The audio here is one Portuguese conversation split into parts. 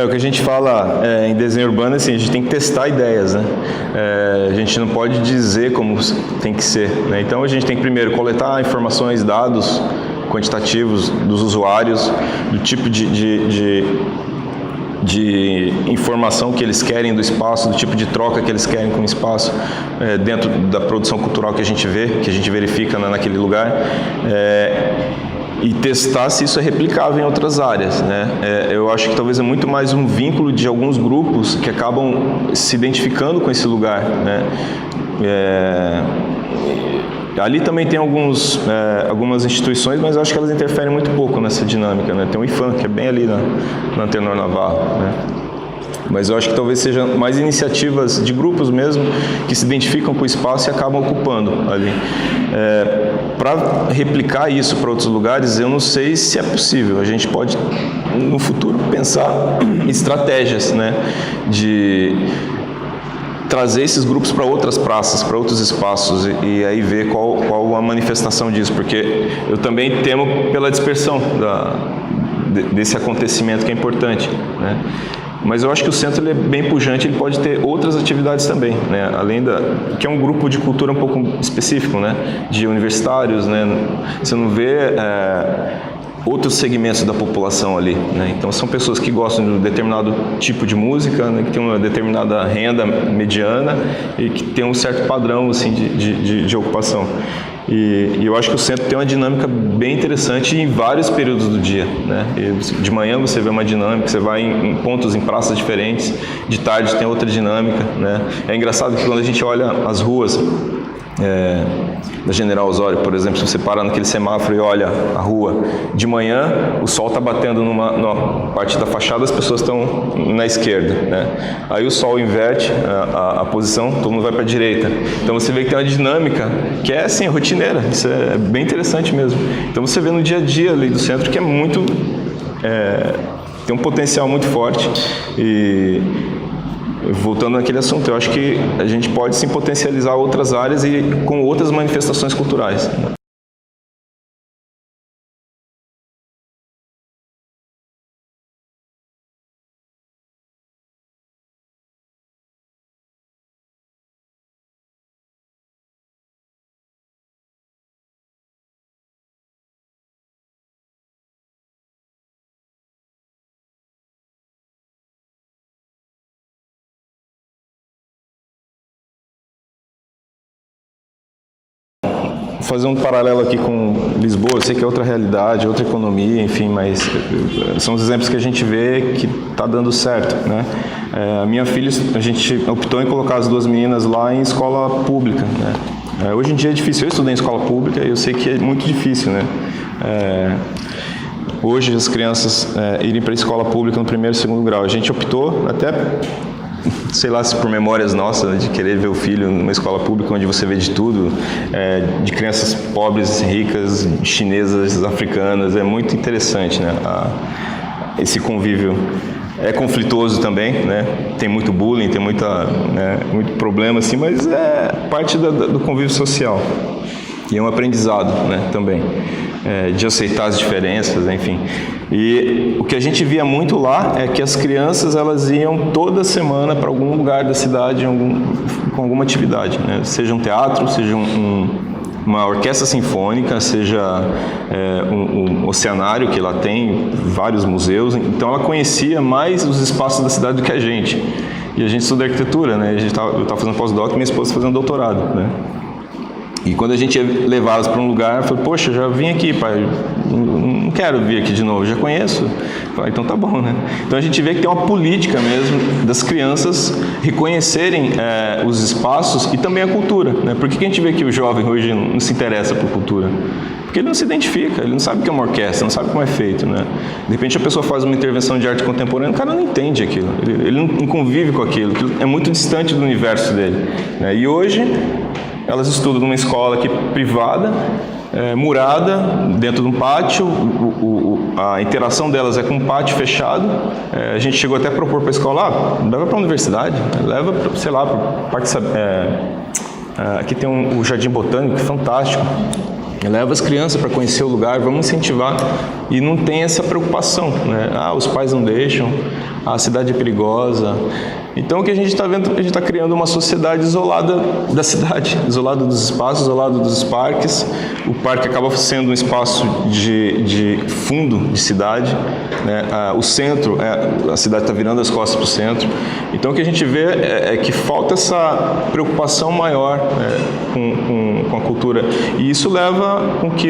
O que a gente fala em desenho urbano, assim, a gente tem que testar ideias, né? A gente não pode dizer como tem que ser, né? Então a gente tem que primeiro coletar informações, dados quantitativos dos usuários, do tipo de informação que eles querem do espaço, do tipo de troca que eles querem com o espaço, dentro da produção cultural que a gente vê, que a gente verifica naquele lugar, e testar se isso é replicável em outras áreas, né? Eu acho que talvez é muito mais um vínculo de alguns grupos que acabam se identificando com esse lugar, né? Ali também tem algumas instituições, mas eu acho que elas interferem muito pouco nessa dinâmica, né? Tem o IFAM, que é bem ali na Antenor Navarro, né? Mas eu acho que talvez sejam mais iniciativas de grupos mesmo que se identificam com o espaço e acabam ocupando ali. Para replicar isso para outros lugares, eu não sei se é possível. A gente pode, no futuro, pensar em estratégias, né, de trazer esses grupos para outras praças, para outros espaços e aí ver qual a manifestação disso, porque eu também temo pela dispersão desse acontecimento que é importante, né? Mas eu acho que o centro ele é bem pujante, ele pode ter outras atividades também, né? Além que é um grupo de cultura um pouco específico, né? De universitários, né? Você não vê outros segmentos da população ali, né? Então são pessoas que gostam de um determinado tipo de música, né? Que tem uma determinada renda mediana e que tem um certo padrão assim de ocupação. E eu acho que o centro tem uma dinâmica bem interessante em vários períodos do dia, né? De manhã você vê uma dinâmica, você vai em pontos, em praças diferentes, de tarde tem outra dinâmica, né? É engraçado que quando a gente olha as ruas da General Osório, por exemplo, se você parar naquele semáforo e olha a rua, de manhã o sol está batendo numa parte da fachada, as pessoas estão na esquerda, né? Aí o sol inverte a posição, todo mundo vai para a direita. Então você vê que tem uma dinâmica que é assim, rotineira, isso é bem interessante mesmo. Então você vê no dia a dia ali do centro que é muito, tem um potencial muito forte. E voltando naquele assunto, eu acho que a gente pode sim potencializar outras áreas e com outras manifestações culturais. Fazer um paralelo aqui com Lisboa, eu sei que é outra realidade, outra economia, enfim, mas são os exemplos que a gente vê que está dando certo, né? A minha filha, a gente optou em colocar as duas meninas lá em escola pública, né? Hoje em dia é difícil, eu estudei em escola pública e eu sei que é muito difícil, né? Hoje as crianças irem para a escola pública no primeiro e segundo grau, a gente optou até, sei lá, se por memórias nossas, de querer ver o filho numa escola pública onde você vê de tudo, de crianças pobres, ricas, chinesas, africanas, é muito interessante, né? Esse convívio é conflituoso também, né? Tem muito bullying, tem muito problema, assim, mas é parte do convívio social. E é um aprendizado, né, também, de aceitar as diferenças, enfim. E o que a gente via muito lá é que as crianças, elas iam toda semana para algum lugar da cidade com alguma atividade, né? Seja um teatro, seja uma orquestra sinfônica, seja um oceanário, que lá tem vários museus. Então ela conhecia mais os espaços da cidade do que a gente. E a gente estuda arquitetura, né? Eu estava fazendo pós-doc e minha esposa fazendo doutorado, né? E quando a gente ia levá-las para um lugar, eu falei, poxa, já vim aqui, pai, não quero vir aqui de novo, já conheço. Eu falei, então tá bom, né? Então a gente vê que tem uma política mesmo das crianças reconhecerem os espaços e também a cultura, né? Por que a gente vê que o jovem hoje não se interessa por cultura? Porque ele não se identifica, ele não sabe o que é uma orquestra, não sabe como é feito, né? De repente a pessoa faz uma intervenção de arte contemporânea, o cara não entende aquilo, ele não convive com aquilo é muito distante do universo dele, né? E hoje elas estudam numa escola aqui privada, murada, dentro de um pátio, a interação delas é com um pátio fechado. A gente chegou até a propor para a escola, leva para a universidade, leva, sei lá, aqui tem o Jardim Botânico, fantástico. Leva as crianças para conhecer o lugar, vamos incentivar. E não tem essa preocupação, né? Os pais não deixam, a cidade é perigosa. Então o que a gente está vendo, a gente está criando uma sociedade isolada da cidade, isolada dos espaços, isolada dos parques. O parque acaba sendo um espaço de fundo de cidade, né? O centro, a cidade está virando as costas para o centro. Então o que a gente vê é que falta essa preocupação maior, com a cultura. E isso leva com que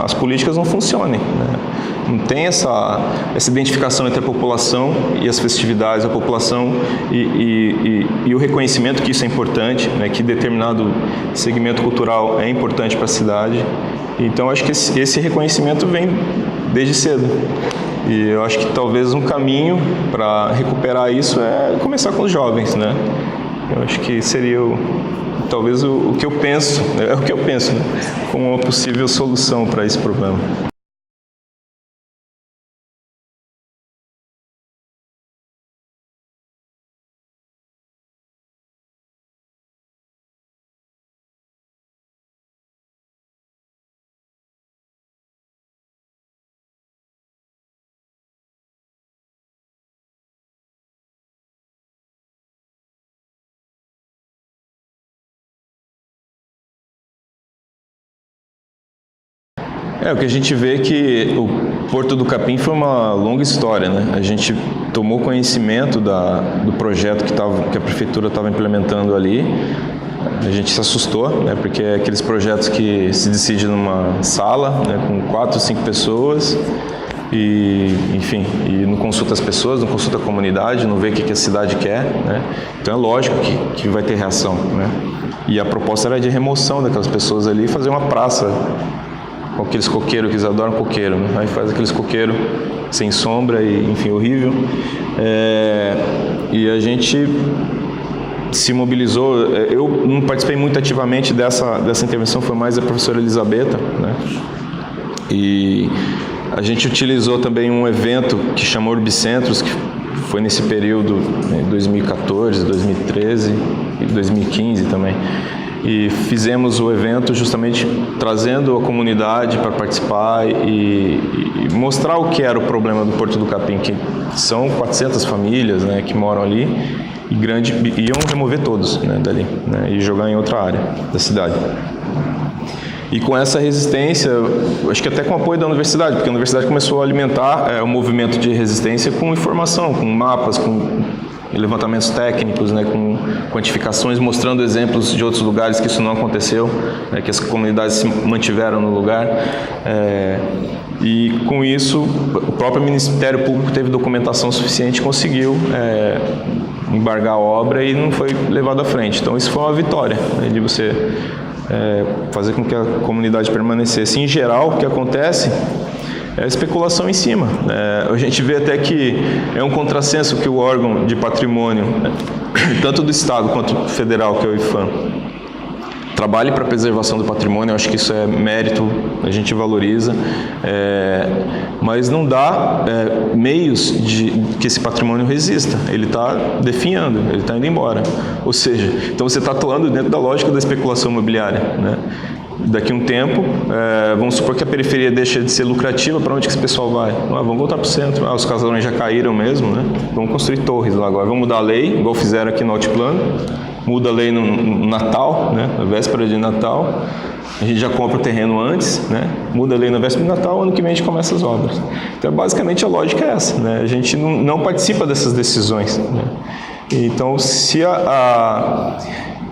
as políticas não funcionem, né? Não tem essa identificação entre a população e as festividades, a população e o reconhecimento que isso é importante, né, que determinado segmento cultural é importante para a cidade. Então, acho que esse reconhecimento vem desde cedo. E eu acho que talvez um caminho para recuperar isso é começar com os jovens, né? Eu acho que seria talvez o que eu penso, né, como uma possível solução para esse problema. O que a gente vê é que o Porto do Capim foi uma longa história, né? A gente tomou conhecimento do projeto que a prefeitura estava implementando ali. A gente se assustou, né? Porque é aqueles projetos que se decide numa sala, né? Com 4, 5 pessoas e não consulta as pessoas, não consulta a comunidade, não vê o que a cidade quer, né? Então é lógico que vai ter reação, né? E a proposta era de remoção daquelas pessoas ali e fazer uma praça com aqueles coqueiros que eles adoram coqueiro, né? Aí faz aqueles coqueiros sem sombra e, horrível. E a gente se mobilizou. Eu não participei muito ativamente dessa intervenção, foi mais a professora Elisabetta, né? E a gente utilizou também um evento que chamou Urbicentros, que foi nesse período, né, 2014, 2013 e 2015 também. E fizemos o evento justamente trazendo a comunidade para participar e mostrar o que era o problema do Porto do Capim, que são 400 famílias, né, que moram ali e iam remover todos, né, dali, né, e jogar em outra área da cidade. E com essa resistência, acho que até com o apoio da universidade, porque a universidade começou a alimentar o movimento de resistência com informação, com mapas, com levantamentos técnicos, né, com quantificações, mostrando exemplos de outros lugares que isso não aconteceu, né, que as comunidades se mantiveram no lugar. E com isso, o próprio Ministério Público teve documentação suficiente e conseguiu embargar a obra e não foi levado à frente. Então isso foi uma vitória, né, de você fazer com que a comunidade permanecesse. Em geral, o que acontece é a especulação em cima. A gente vê até que é um contrassenso que o órgão de patrimônio, tanto do Estado quanto federal, que é o IPHAN, trabalhe para a preservação do patrimônio. Eu acho que isso é mérito, a gente valoriza, mas não dá meios de que esse patrimônio resista. Ele está definhando, ele está indo embora. Ou seja, então você está atuando dentro da lógica da especulação imobiliária, né? Daqui a um tempo, vamos supor que a periferia deixa de ser lucrativa, para onde que esse pessoal vai? Vamos voltar para o centro. Os casarões já caíram mesmo, né? Vamos construir torres lá agora. Vamos mudar a lei, igual fizeram aqui no Altiplano. Muda a lei no Natal, né? Na véspera de Natal. A gente já compra o terreno antes, né? Muda a lei na véspera de Natal, ano que vem a gente começa as obras. Então, basicamente, a lógica é essa, né? A gente não participa dessas decisões, né? Então,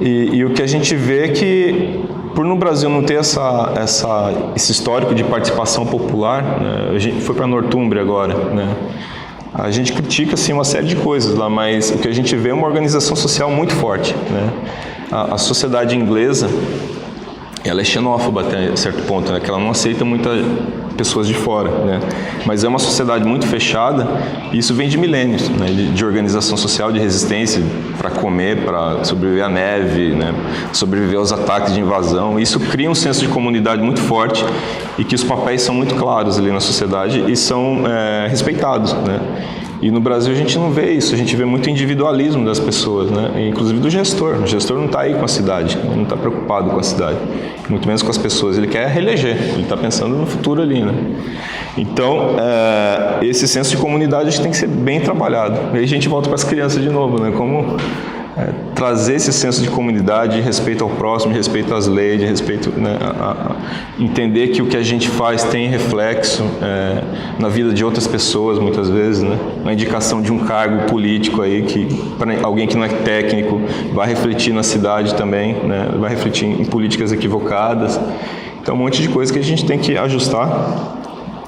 e o que a gente vê é que, por no Brasil não ter esse histórico de participação popular, né? A gente foi para Northumbria agora, né? A gente critica assim, uma série de coisas lá, mas o que a gente vê é uma organização social muito forte, né? A sociedade inglesa, ela é xenófoba até certo ponto, né? Que ela não aceita muitas pessoas de fora, né? Mas é uma sociedade muito fechada e isso vem de milênios, né? De organização social, de resistência para comer, para sobreviver à neve, né? Sobreviver aos ataques de invasão. Isso cria um senso de comunidade muito forte e que os papéis são muito claros ali na sociedade e são respeitados, né? E no Brasil a gente não vê isso, a gente vê muito individualismo das pessoas, né? Inclusive do gestor. O gestor não está aí com a cidade, ele não está preocupado com a cidade, muito menos com as pessoas. Ele quer reeleger, ele está pensando no futuro ali, né? Então, esse senso de comunidade acho que tem que ser bem trabalhado. E aí a gente volta para as crianças de novo, né? Como trazer esse senso de comunidade, de respeito ao próximo, de respeito às leis, de respeito, né, entender que o que a gente faz tem reflexo na vida de outras pessoas, muitas vezes, né? Na indicação de um cargo político aí, que para alguém que não é técnico, vai refletir na cidade também, né? Vai refletir em políticas equivocadas. Então, um monte de coisa que a gente tem que ajustar.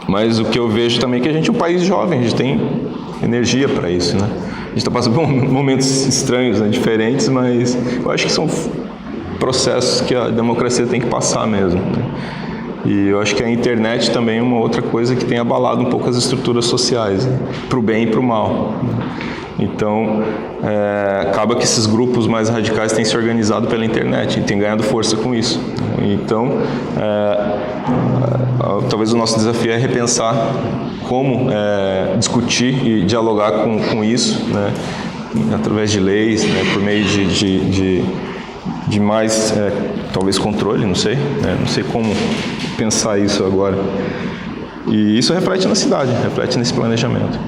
Mas o que eu vejo também é que a gente é um país jovem, a gente tem energia para isso, né? A gente está passando por momentos estranhos, né, diferentes, mas eu acho que são processos que a democracia tem que passar mesmo, né? E eu acho que a internet também é uma outra coisa que tem abalado um pouco as estruturas sociais, né? Para o bem e para o mal, né? Então, acaba que esses grupos mais radicais têm se organizado pela internet e têm ganhado força com isso. Então, talvez o nosso desafio é repensar como discutir e dialogar com isso, né, através de leis, né, por meio de mais, talvez, controle, não sei, né, não sei como pensar isso agora. E isso reflete na cidade, reflete nesse planejamento.